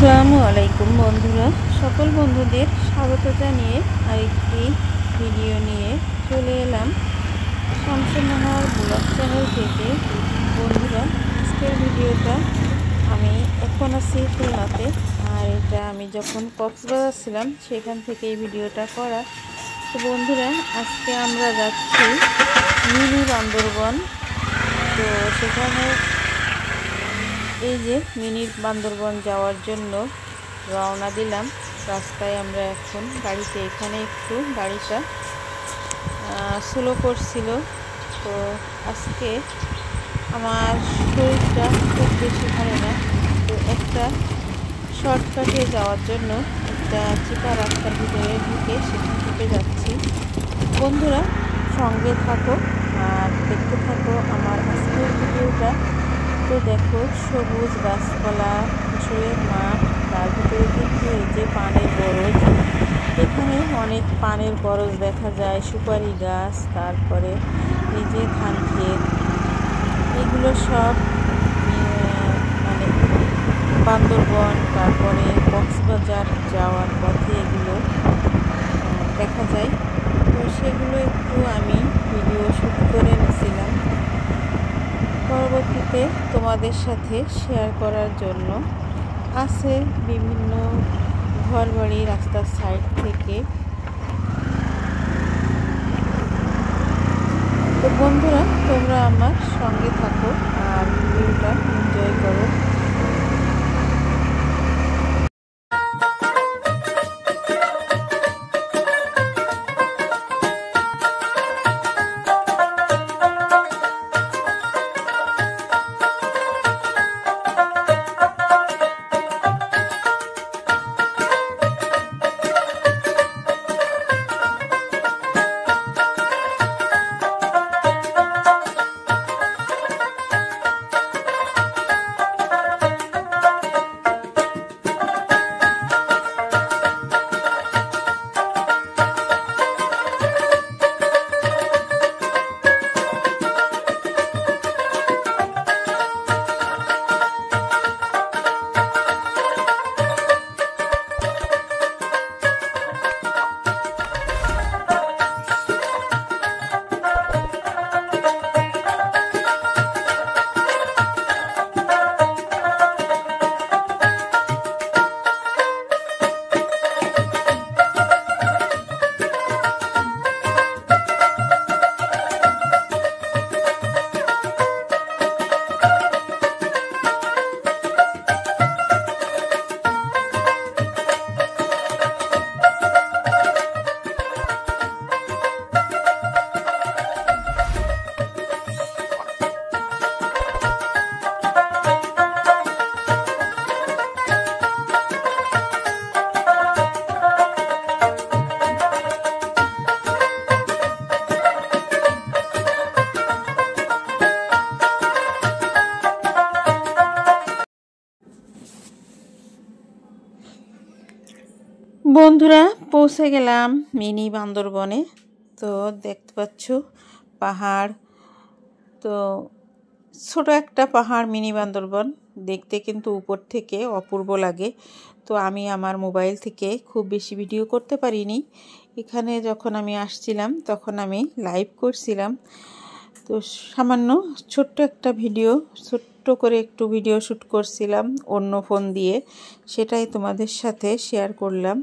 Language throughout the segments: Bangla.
আসসালামু আলাইকুম বন্ধুরা, সকল বন্ধুদের স্বাগত জানিয়ে আরেকটি ভিডিও নিয়ে চলে এলাম শামসুন নাহার ব্লগ চ্যানেল থেকে। বন্ধুরা, আজকের ভিডিওটা আমি এখন আছি খুলনাতে, আর এটা আমি যখন কক্সবাজার ছিলাম সেখান থেকে এই ভিডিওটা করা। তো বন্ধুরা, আজকে আমরা যাচ্ছি মিনি বান্দরবন। তো সেখানে এই যে মিনি বান্দরবন যাওয়ার জন্য রওনা দিলাম। রাস্তায় আমরা এখন গাড়িতে, এখানে একটু গাড়িটা স্লো করছিল। তো আজকে আমার শরীরটা খুব বেশি ভালো না, তো একটা শর্টকাটে যাওয়ার জন্য একটা চিপা রাস্তার ভিতরে ঢুকে সেখান থেকে যাচ্ছি। বন্ধুরা, সঙ্গে থাকো আর দেখতে থাকো আমার আজকের ভিডিওটা। তো দেখো, সবুজ গাছপালা, ফসলের মাঠ, তার ভিতরে কিন্তু এই যে পানের বরজ, এখানে অনেক পানের বরজ দেখা যায়, সুপারি গাছ, তারপরে এই যে ধান ক্ষেত, এগুলো সব মানে বান্দরবন তারপরে কক্সবাজার যাওয়ার পথে এগুলো দেখা যায়। তো সেগুলো একটু আমি ভিডিও শ্যুট করে নিয়েছিলাম, পরবর্তীতে তোমাদের সাথে শেয়ার করার জন্য। আছে বিভিন্ন ঘরবাড়ি রাস্তার সাইড থেকে। তো বন্ধুরা, তোমরা আমার সঙ্গে থাকো আর ভিডিওটা এনজয় করো। বন্ধুরা, পৌঁছে গেলাম মিনি বান্দরবনে। তো দেখতে পাচ্ছ পাহাড়, তো ছোট একটা পাহাড় মিনি বান্দরবন, দেখতে কিন্তু উপর থেকে অপূর্ব লাগে। তো আমি আমার মোবাইল থেকে খুব বেশি ভিডিও করতে পারিনি। এখানে যখন আমি আসছিলাম তখন আমি লাইভ করছিলাম। তো সামান্য ছোট্ট একটা ভিডিও, ছোট্ট করে একটু ভিডিও শ্যুট করছিলাম অন্য ফোন দিয়ে, সেটাই তোমাদের সাথে শেয়ার করলাম।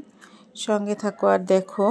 সঙ্গে থাকো আর দেখো।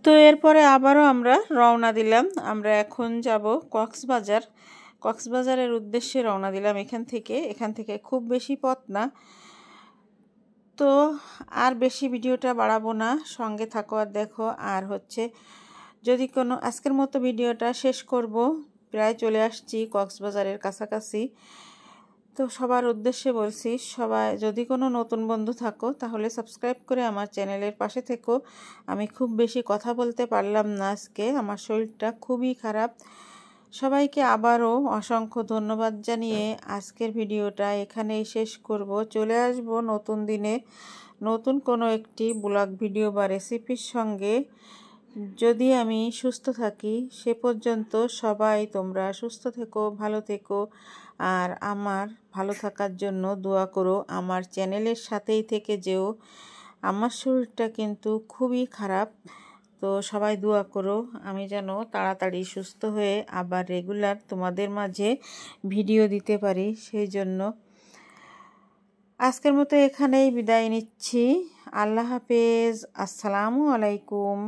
তো এরপরে আবারও আমরা রওনা দিলাম। আমরা এখন যাব কক্সবাজারের উদ্দেশ্যে রওনা দিলাম এখান থেকে খুব বেশি পথ না। তো আর বেশি ভিডিওটা বাড়াবো না, সঙ্গে থাকো আর দেখো। আর যদি কোনো আজকের মতো ভিডিওটা শেষ করব, প্রায় চলে আসছি কক্সবাজারের কাছাকাছি। তো সবার উদ্দেশ্যে বলছি, সবাই যদি কোনো নতুন বন্ধু থাকো তাহলে সাবস্ক্রাইব করে আমার চ্যানেলের পাশে থেকো। আমি খুব বেশি কথা বলতে পারলাম না আজকে, আমার শরীরটা খুবই খারাপ। সবাইকে আবারও অসংখ্য ধন্যবাদ জানিয়ে আজকের ভিডিওটা এখানেই শেষ করব। চলে আসব নতুন দিনে নতুন কোনো একটি ব্লগ ভিডিও বা রেসিপির সঙ্গে, যদি আমি সুস্থ থাকি। সে পর্যন্ত সবাই তোমরা সুস্থ থেকো, ভালো থেকো, আর আমার ভালো থাকার জন্য দোয়া করো। আমার চ্যানেলের সাথেই থেকে যেও। আমার শরীরটা কিন্তু খুবই খারাপ, তো সবাই দোয়া করো আমি যেন তাড়াতাড়ি সুস্থ হয়ে আবার রেগুলার তোমাদের মাঝে ভিডিও দিতে পারি। সেই জন্য আজকের মতো এখানেই বিদায় নিচ্ছি। আল্লাহ হাফেজ, আসসালামু আলাইকুম।